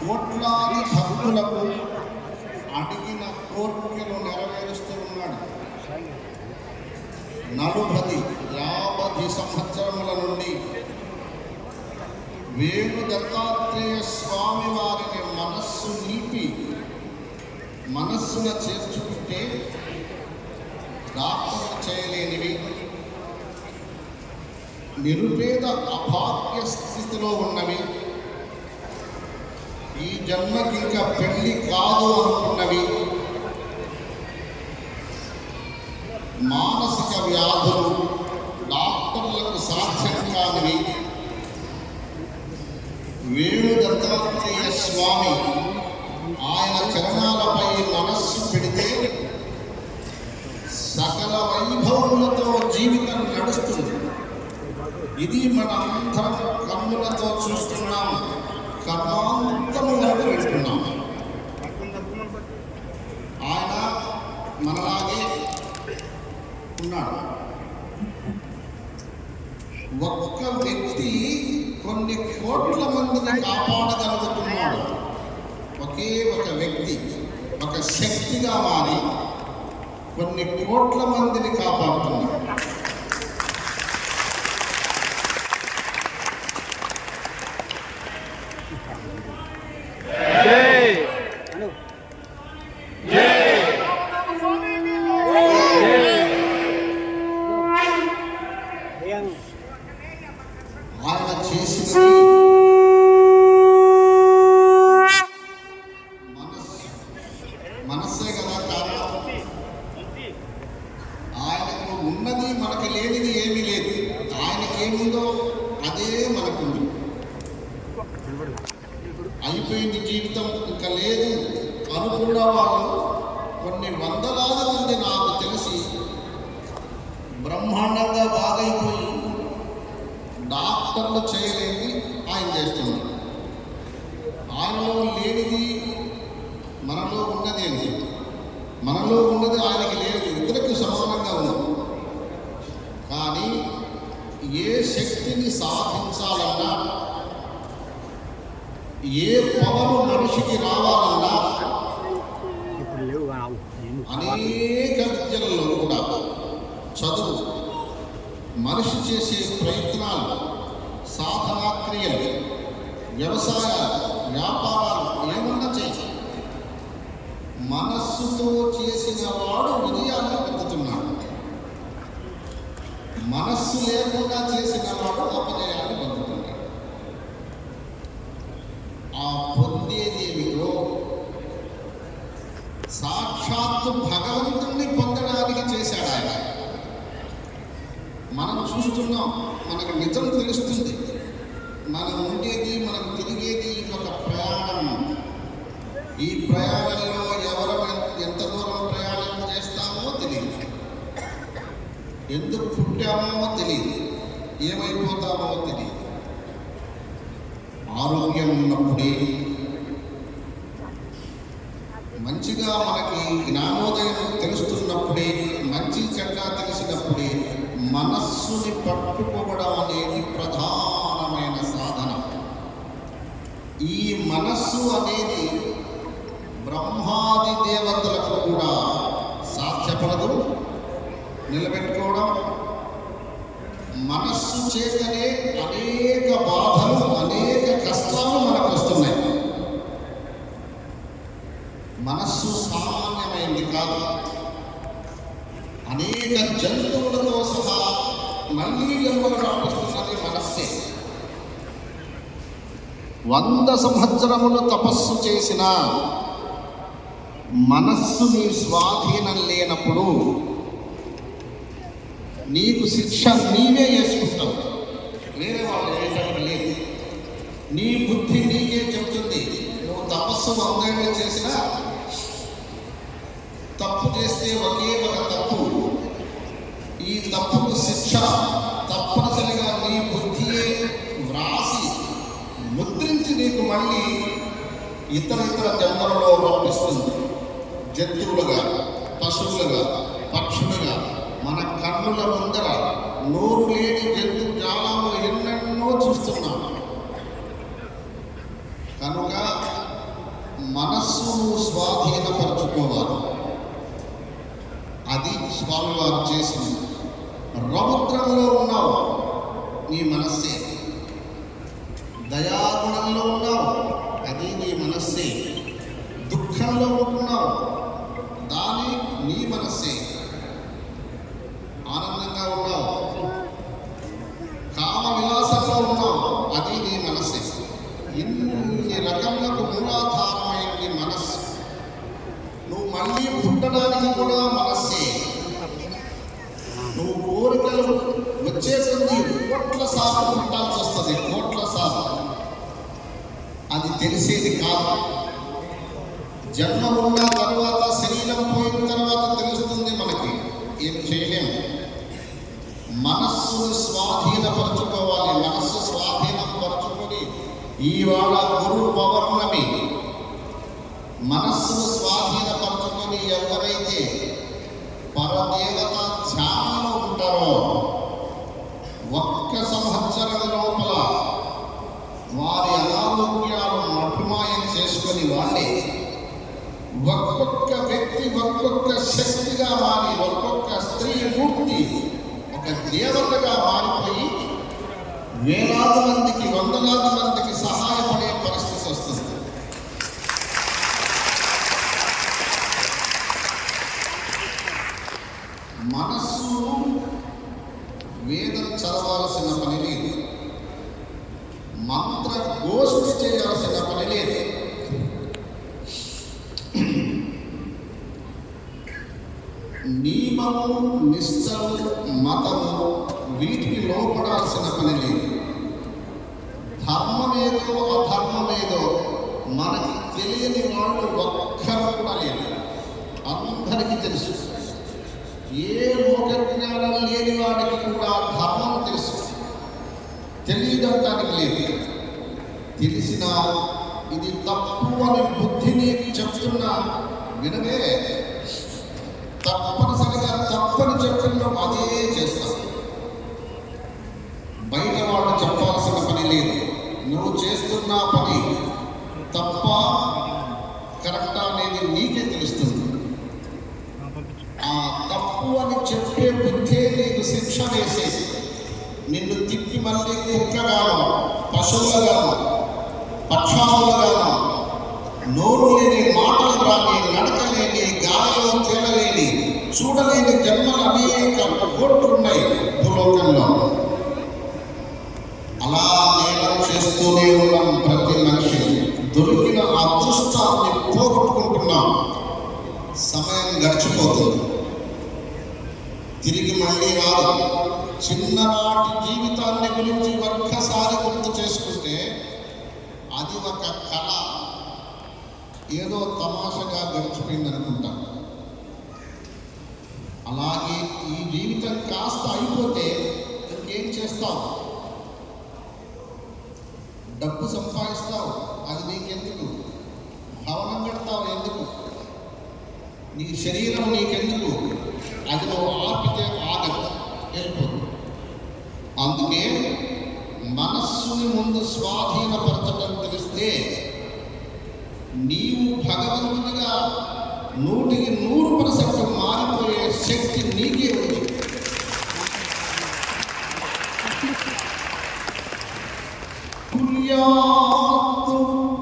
కోట్లాది భక్తులకు అడిగిన కోరికలు నెరవేరుస్తూ ఉన్నాడు. 50 సంవత్సరముల నుండి వేణు దత్తాత్రేయ స్వామి వారిని మనస్సు నిలిపి మనస్సున చేర్చుకుంటే డాక్టర్లు చేయలేనివి, నిరుపేద అభాగ్య స్థితిలో ఉన్నవి, ఈ జన్మకి ఇంకా పెళ్లి కాదు అనుకున్నవి, మానసిక వ్యాధులు డాక్టర్లకు సాధ్యం కానివి, వేణు దత్తాత్రేయ స్వామి ఆయన చరణాలపై మనస్సు పెడితే సకల వైభవములతో జీవితం నడుస్తుంది. ఇది మన అందరం కన్నులతో చూస్తున్నాం, కర్మాంతము వరకు పెట్టుకున్నాం. ఆయన మనలాగే ఉన్నాడు. ఒక్క వ్యక్తి కొన్ని కోట్ల మందిని కాపాడగలుగుతున్నాడు. ఒకే ఒక వ్యక్తి ఒక శక్తిగా మారి కొన్ని కోట్ల మందిని కాపాడుతున్నాడు. ఆయన చేసిన మనస్సే కదా కారణం. ఆయనకు ఉన్నది మనకు లేనిది ఏమీ లేదు. ఆయనకి ఏముందో అదే మనకుంది. అయిపోయింది జీవితం ఇంకా లేదు అనుకున్న వాళ్ళు కొన్ని వందలాది మంది నాకు తెలిసి బ్రహ్మాండంగా బాగైపోయి డాక్టర్లు చేయలేని ఆయన చేస్తుంది. ఆయనలో లేనిది మనలో ఉన్నదేంటి, మనలో ఉన్నది ఆయనకి లేనిది, ఇద్దరికి సమానంగా ఉంది. కానీ ఏ శక్తిని సాధించాలన్నా, ఏ పవరు మనిషికి రావాలన్నా అనేక విద్యలలో కూడా చదువు, మనిషి చేసే ప్రయత్నాలు, సాధనా క్రియలు, వ్యవసాయాలు, వ్యాపారాలు ఏమన్నా చేసి మనస్సుతో చేసిన వాడు విజయాన్ని పొందుతున్నాడు. మనస్సు లేకుండా చేసిన వాడు అపజయాన్ని పొందుతున్నాడు. ఆ పొందేదేమిటో సాక్షాత్తు భగవంతుణ్ణి పొందడానికి చేశాడు ఆయన. మనం చూస్తున్నాం, మనకు నిజం తెలుస్తుంది. మనం ఉండేది, మనం తిరిగేది ఒక ప్రయాణం. ఈ ప్రయాణంలో ఎవరు ఎంత దూరం ప్రయాణం చేస్తామో తెలియదు, ఎందుకు పుట్టామో తెలియదు, ఏమైపోతామో తెలియదు. ఆరోగ్యం ఉన్నప్పుడే, మంచిగా మనకి జ్ఞానోదయం తెలుస్తున్నప్పుడే, మంచి చెడ్డ తెలిసినప్పుడే మనస్సుని పట్టుకోవడం అనేది ప్రధానమైన సాధన. ఈ మనస్సు అనేది బ్రహ్మాది దేవతలకు కూడా సాధ్యపడదు నిలబెట్టుకోవడం. మనస్సు చేతనే అనేక బాధలు, అనేక కష్టాలు మనకు వస్తున్నాయి. మనస్సు సామాన్యమైంది కాదు. అనేక జంతువులతో సహా మళ్ళీ జన్మలు రాపిస్తున్నది మనస్సే. 100 సంవత్సరములు తపస్సు చేసిన మనస్సు నీ స్వాధీనం లేనప్పుడు నీకు శిక్ష నీవే చేసుకుంటావు, వేరే వాళ్ళు వేయటం లేదు. నీ బుద్ధి నీకే చెబుతుంది, నువ్వు తపస్సు 100 ఏళ్ళు చేసినా తప్పు చేస్తే ఒకే ఒక తప్పు, ఈ తప్పుకు శిక్ష తప్పనిసరిగా నీ బుద్ధియే వ్రాసి ముద్రించి నీకు మళ్ళీ ఇతర జన్మలలో పంపిస్తుంది. జంతువులుగా, పశువులుగా, పక్షులుగా మన కన్నుల ముందర నోరు లేని జంతు జాలాలు ఎన్నెన్నో చూస్తున్నాం. కనుక మనస్సును స్వాధీనపరచుకోవాలి. అది స్వామివారు చేసింది. రౌద్రంలో ఉన్నావు, నీ మనస్సే. దయాగుణంలో ఉన్నావు, అది నీ మనస్సే. దుఃఖంలో ఉంటున్నావు, దాని నీ మనస్సే. ఆనందంగా ఉన్నావు, కామ విలాసంలో ఉన్నావు, అది నీ మనస్సే. ఇన్ని రకములకు మూలాధారమైనది మనస్సు. నువ్వు మళ్ళీ పుట్టడానికి కూడా మనస్సే. నువ్వు కోరికలు వచ్చేసింది కోట్ల సార్లు పుట్టాల్సి వస్తుంది, కోట్ల సార్లు. అది తెలిసేది కాదు. జన్మ ఉన్న తర్వాత, శరీరం పోయిన తర్వాత తెలుస్తుంది మనకి. ఏం చేయలేము. మనస్సును స్వాధీనపరచుకోవాలి. మనస్సు స్వాధీనం పరచుకొని ఇవాళ గురు పౌర్ణమి. మనస్సును స్వాధీనపరచుకొని ఎవరైతే పరదేవత ధ్యానంలో ఉంటారో, ఒక్క సంవత్సరం లోపల వారి అనారోగ్యాలు మటుమాయం చేసుకొని వాళ్ళే ఒక్కొక్క వ్యక్తి ఒక్కొక్క శక్తిగా మారి, ఒక్కొక్క స్త్రీ మూర్తి ఒక దేవతగా మారిపోయి వేలాది మందికి, వందలాది మందికి సహాయపడే పరిస్థితి వస్తుంది. మనస్సు వేదం చదవాల్సిన పని లేదు, మంత్ర గోష్ఠి చేయాల్సిన పని లేదు. నియమము, నిష్టము, మతము వీటికి లోపడాల్సిన పని లేదు. ధర్మమేదో అధర్మమేదో మనకి తెలియని వాళ్ళు ఒక్కరు కూడా లేదు. అందరికీ తెలుసు. ఏ లోక జ్ఞానం లేని వాడికి కూడా ధర్మం తెలుసు. తెలియడానికి లేదు. తెలిసినా ఇది తప్పు అని బుద్ధిని చెప్తున్నా వినవే. తప్పనిసరిగా తప్పని చెప్పిన అదే చేస్తాం. బయట వాడు చెప్పాల్సిన పని లేదు. నువ్వు చేస్తున్న పని తప్ప కరెక్టా అనేది నీకే తెలుస్తుంది. ఆ తప్పు అని చెప్పే బుద్ధే నీకు శిక్ష వేసేసి నిన్ను తిప్పి మళ్ళీ కుక్కగాను, పశువులుగాను, పక్షాలుగాను, నోరు లేని, మాటలు రాని, నడక లేని, గాలిలో తేలలేని, చూడలేని జన్మలు అనేక కోట్లున్నాయి భూలోకంలో. అలా నేరం చేస్తూనే ఉన్నాం. ప్రతి మనిషి దొరికిన అదృష్టాన్ని పోగొట్టుకుంటున్నాం. సమయం గడిచిపోతుంది, తిరిగి మళ్ళీ రాదు. చిన్ననాటి జీవితాన్ని గురించి ఒక్కసారి గుర్తు చేసుకుంటే అది ఒక కళ, ఏదో తమాషగా గడిచిపోయింది అనుకుంటాం. అలాగే ఈ జీవితం కాస్త అయిపోతే ఇంకేం చేస్తావు? డబ్బు సంపాదిస్తావు, అది నీకెందుకు? భవనం కడతావు, ఎందుకు? నీ శరీరం నీకెందుకు? అది నువ్వు ఆపితే ఆగదు, వెళ్ళిపోదు. అందుకే మనస్సుని ముందు స్వాధీనపరచడం తెలిస్తే నీవు భగవంతుడిగా 100% మారిపోయే శక్తి నీకే ఉంది. కుల్యా